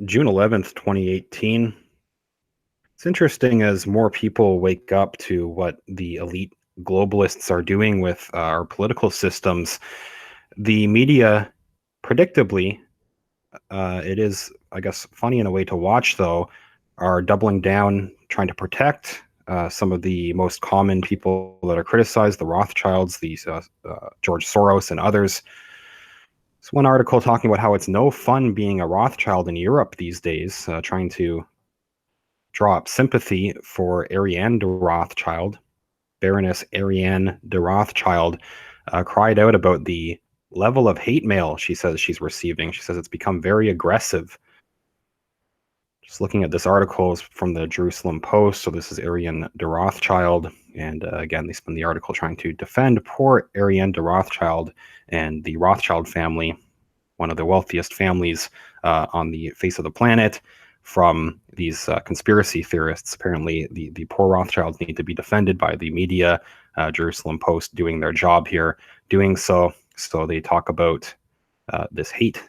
June 11th, 2018. It's interesting as more people wake up to what the elite globalists are doing with our political systems. The media, predictably, it is, I guess, funny in a way to watch, though, are doubling down, trying to protect some of the most common people that are criticized, the Rothschilds, George Soros, and others. There's one article talking about how it's no fun being a Rothschild in Europe these days, trying to draw up sympathy for Ariane de Rothschild. Baroness Ariane de Rothschild cried out about the level of hate mail she says she's receiving. She says it's become very aggressive. Just looking at this article is from the Jerusalem Post. So this is Ariane de Rothschild. And again, they spend the article trying to defend poor Ariane de Rothschild and the Rothschild family, one of the wealthiest families on the face of the planet, from these conspiracy theorists. Apparently, the poor Rothschilds need to be defended by the media. Jerusalem Post doing their job here, doing so. So they talk about this hate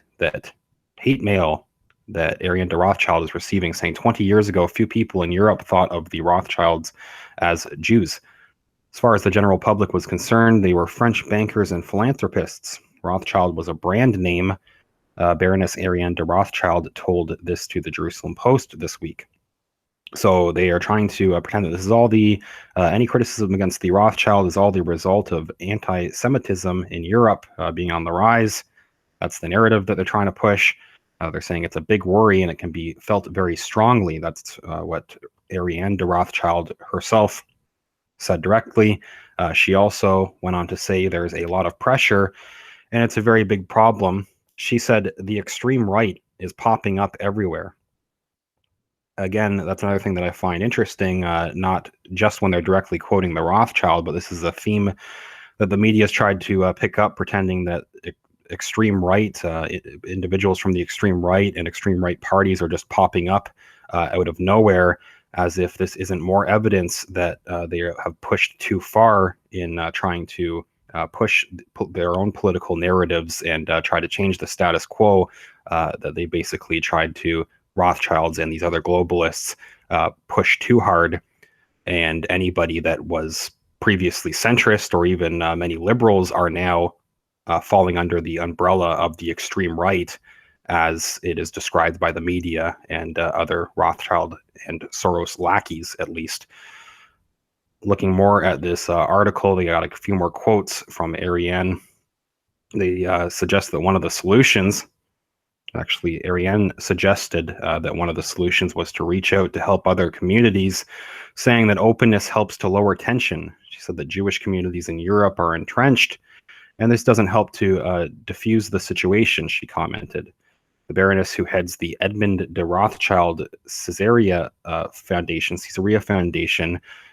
mail that Ariane de Rothschild is receiving, saying 20 years ago, few people in Europe thought of the Rothschilds as Jews. As far as the general public was concerned, they were French bankers and philanthropists. Rothschild was a brand name. Baroness Ariane de Rothschild told this to the Jerusalem Post this week. So they are trying to pretend that this is all any criticism against the Rothschild is all the result of anti-Semitism in Europe being on the rise. That's the narrative that they're trying to push. They're saying it's a big worry and it can be felt very strongly. That's what Ariane de Rothschild herself said directly. She also went on to say there's a lot of pressure and it's a very big problem. She said the extreme right is popping up everywhere. Again, that's another thing that I find interesting, not just when they're directly quoting the Rothschild, but this is a theme that the media has tried to pick up, pretending that extreme right, individuals from the extreme right and extreme right parties are just popping up out of nowhere, as if this isn't more evidence that they have pushed too far in trying to push their own political narratives and try to change the status quo that they basically tried to, Rothschilds and these other globalists, push too hard. And anybody that was previously centrist or even many liberals are now falling under the umbrella of the extreme right, as it is described by the media and other Rothschild and Soros lackeys, at least. Looking more at this article, they got a few more quotes from Ariane. They suggest that one of the solutions, actually, Ariane suggested that one of the solutions was to reach out to help other communities, saying that openness helps to lower tension. She said that Jewish communities in Europe are entrenched, and this doesn't help to diffuse the situation, she commented. The Baroness, who heads the Edmund de Rothschild Caesarea Foundation,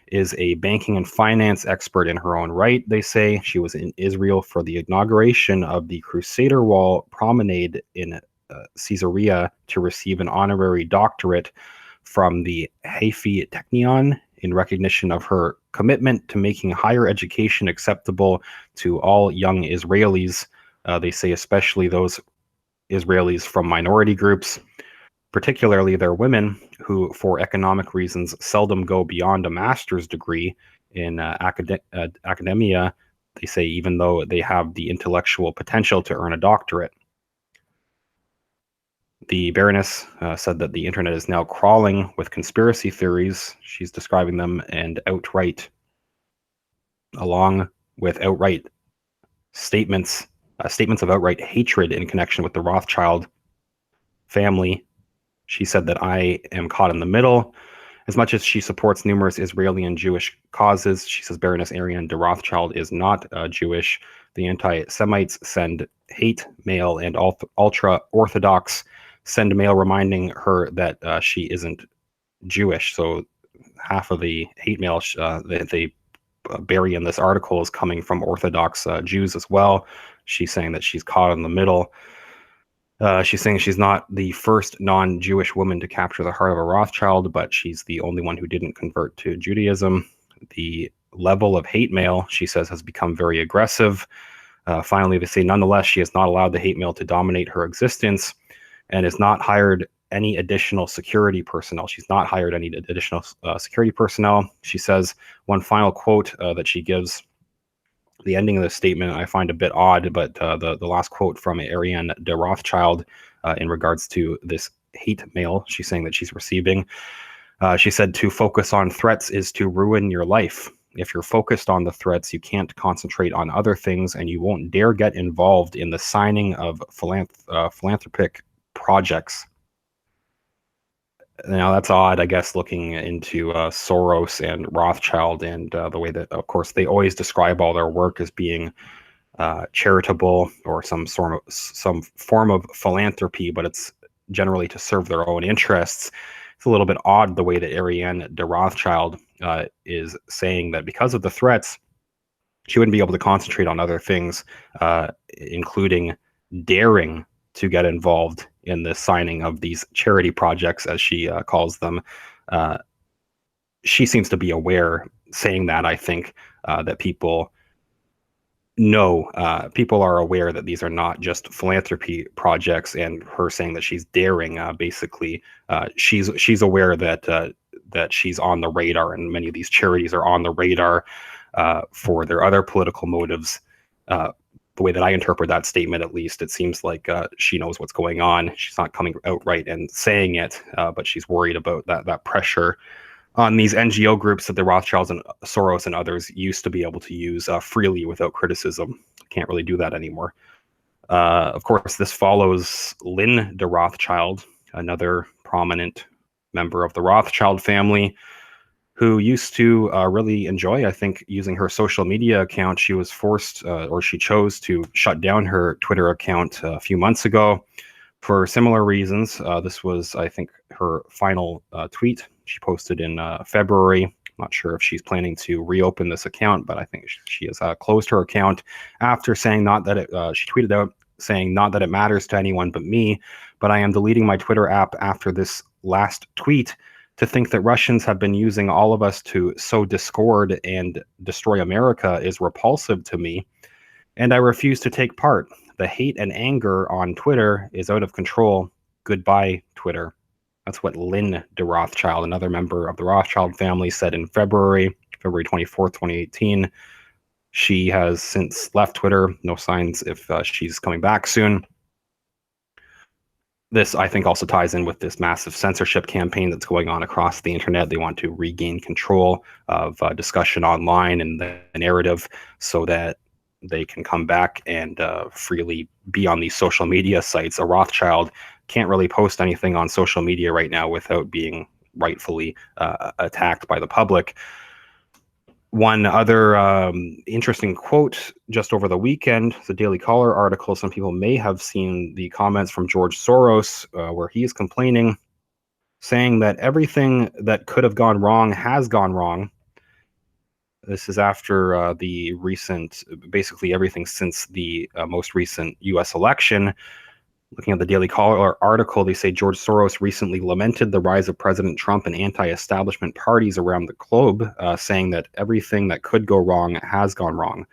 is a banking and finance expert in her own right, they say. She was in Israel for the inauguration of the Crusader Wall Promenade in Caesarea to receive an honorary doctorate from the Haifa Technion in recognition of her commitment to making higher education acceptable to all young Israelis. They say especially those Israelis from minority groups, particularly their women, who, for economic reasons, seldom go beyond a master's degree in academia, they say, even though they have the intellectual potential to earn a doctorate. The Baroness said that the internet is now crawling with conspiracy theories. She's describing them along with outright statements of outright hatred in connection with the Rothschild family. She said that I am caught in the middle. As much as she supports numerous Israeli and Jewish causes, she says Baroness Ariane de Rothschild is not Jewish. The anti-Semites send hate mail, and ultra-Orthodox send mail reminding her that she isn't Jewish. So half of the hate mail that they bury in this article is coming from Orthodox Jews as well. She's saying that she's caught in the middle. She's saying she's not the first non-Jewish woman to capture the heart of a Rothschild, but she's the only one who didn't convert to Judaism. The level of hate mail, she says, has become very aggressive. Finally, they say, nonetheless, she has not allowed the hate mail to dominate her existence and is not hired any additional security personnel. She's not hired any additional security personnel. She says, one final quote that she gives, the ending of the statement I find a bit odd, but the last quote from Ariane de Rothschild in regards to this hate mail she's saying that she's receiving. She said, to focus on threats is to ruin your life. If you're focused on the threats, you can't concentrate on other things, and you won't dare get involved in the signing of philanthropic projects. Now, that's odd, I guess, looking into Soros and Rothschild and the way that, of course, they always describe all their work as being charitable or some form of philanthropy, but it's generally to serve their own interests. It's a little bit odd the way that Ariane de Rothschild is saying that because of the threats, she wouldn't be able to concentrate on other things, including daring to get involved in the signing of these charity projects, as she calls them. She seems to be aware, saying that, I think, that people people are aware that these are not just philanthropy projects, and her saying that she's daring, basically, she's aware that that she's on the radar, and many of these charities are on the radar for their other political motives. The way that I interpret that statement, at least, it seems like she knows what's going on. She's not coming outright and saying it, but she's worried about that pressure on these NGO groups that the Rothschilds and Soros and others used to be able to use freely without criticism. Can't really do that anymore. Of course, this follows Lynn de Rothschild, another prominent member of the Rothschild family, who used to really enjoy, I think, using her social media account. She was forced, or she chose to shut down her Twitter account a few months ago for similar reasons. This was, I think, her final tweet she posted in February. I'm not sure if she's planning to reopen this account, but I think she has closed her account after saying she tweeted out saying, not that it matters to anyone but me, but I am deleting my Twitter app after this last tweet. To think that Russians have been using all of us to sow discord and destroy America is repulsive to me, and I refuse to take part. The hate and anger on Twitter is out of control. Goodbye, Twitter. That's what Lynn de Rothschild, another member of the Rothschild family, said in February 24th, 2018. She has since left Twitter. No signs if she's coming back soon. This, I think, also ties in with this massive censorship campaign that's going on across the internet. They want to regain control of discussion online and the narrative so that they can come back and freely be on these social media sites. A Rothschild can't really post anything on social media right now without being rightfully attacked by the public. One other interesting quote just over the weekend, the Daily Caller article. Some people may have seen the comments from George Soros where he is complaining, saying that everything that could have gone wrong has gone wrong. This is after the recent, basically everything since the most recent U.S. election. Looking at the Daily Caller article, they say George Soros recently lamented the rise of President Trump and anti-establishment parties around the globe, saying that everything that could go wrong has gone wrong.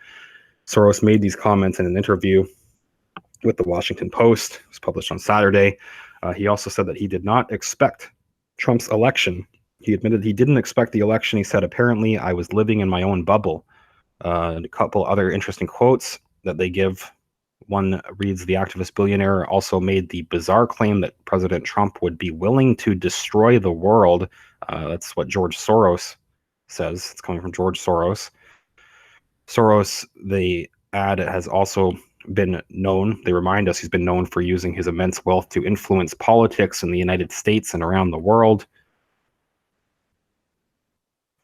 Soros made these comments in an interview with the Washington Post. It was published on Saturday. He also said that he did not expect Trump's election. He admitted he didn't expect the election. He said, apparently, I was living in my own bubble. And a couple other interesting quotes that they give. One reads, the activist billionaire also made the bizarre claim that President Trump would be willing to destroy the world. That's what George Soros says. It's coming from George Soros. Soros, the ad has also been known, they remind us he's been known for using his immense wealth to influence politics in the United States and around the world.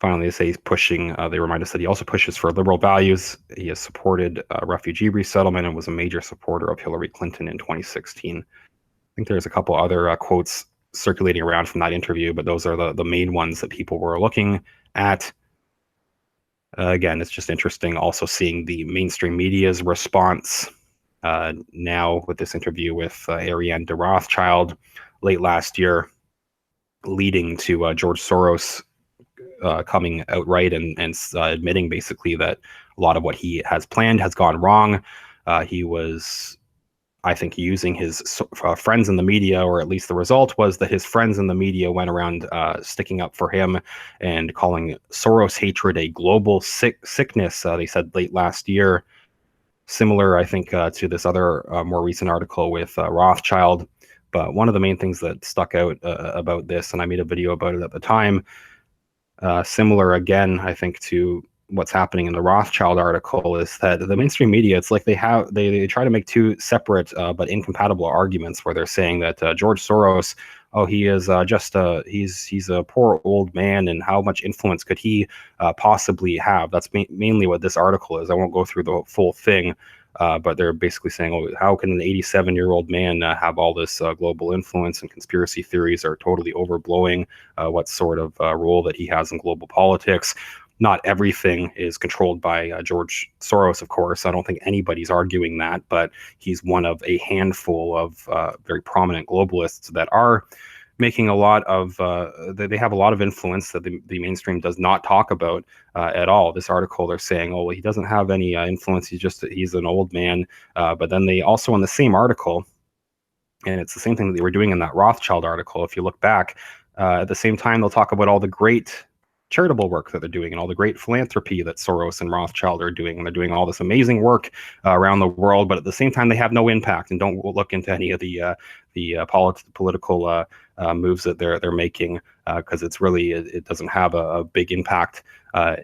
Finally, they say he's pushing, they remind us that he also pushes for liberal values. He has supported refugee resettlement and was a major supporter of Hillary Clinton in 2016. I think there's a couple other quotes circulating around from that interview, but those are the main ones that people were looking at. Again, it's just interesting also seeing the mainstream media's response now with this interview with Ariane de Rothschild late last year, leading to George Soros coming outright and admitting basically that a lot of what he has planned has gone wrong. He was I think, using his friends in the media, or at least the result was that his friends in the media went around sticking up for him and calling Soros hatred a global sickness. They said late last year, similar, I think, to this other more recent article with Rothschild. But one of the main things that stuck out about this, and I made a video about it at the time, similar again, I think, to what's happening in the Rothschild article, is that the mainstream media, it's like they try to make two separate but incompatible arguments, where they're saying that George Soros, oh, he is he's a poor old man, and how much influence could he possibly have? That's mainly what this article is. I won't go through the full thing. But they're basically saying, oh, how can an 87-year-old man have all this global influence, and conspiracy theories are totally overblowing what sort of role that he has in global politics. Not everything is controlled by George Soros, of course. I don't think anybody's arguing that, but he's one of a handful of very prominent globalists that are making a lot of they have a lot of influence that the mainstream does not talk about at all. This article, they're saying, oh, well, he doesn't have any influence, he's an old man. But then they also, in the same article, and it's the same thing that they were doing in that Rothschild article, if you look back, at the same time, they'll talk about all the great charitable work that they're doing and all the great philanthropy that Soros and Rothschild are doing. And they're doing all this amazing work around the world, but at the same time, they have no impact and don't look into any of the political moves that they're making, because it's really, it doesn't have a big impact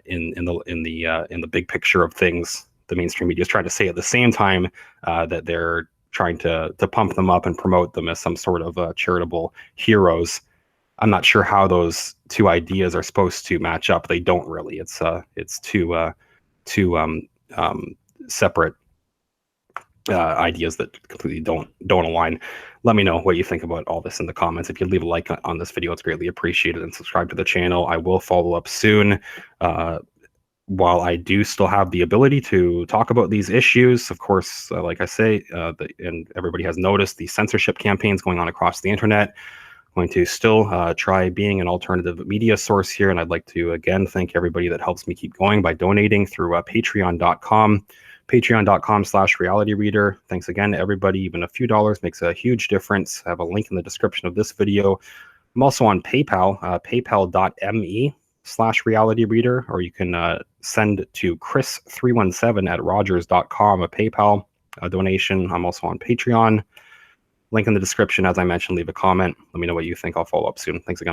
in the big picture of things. The mainstream media is trying to say at the same time that they're trying to pump them up and promote them as some sort of charitable heroes. I'm not sure how those two ideas are supposed to match up. They don't really. It's two separate ideas that completely don't align. Let me know what you think about all this in the comments. If you leave a like on this video, it's greatly appreciated, and subscribe to the channel. I will follow up soon. While I do still have the ability to talk about these issues, of course, like I say, and everybody has noticed, the censorship campaigns going on across the internet. Going to still try being an alternative media source here, and I'd like to again thank everybody that helps me keep going by donating through patreon.com, patreon.com/realityreader. Thanks again to everybody. Even a few dollars makes a huge difference. I have a link in the description of this video. I'm also on PayPal, paypal.me/realityreader, or you can send to chris317@rogers.com a PayPal donation. I'm also on Patreon. Link in the description. As I mentioned, leave a comment. Let me know what you think. I'll follow up soon. Thanks again.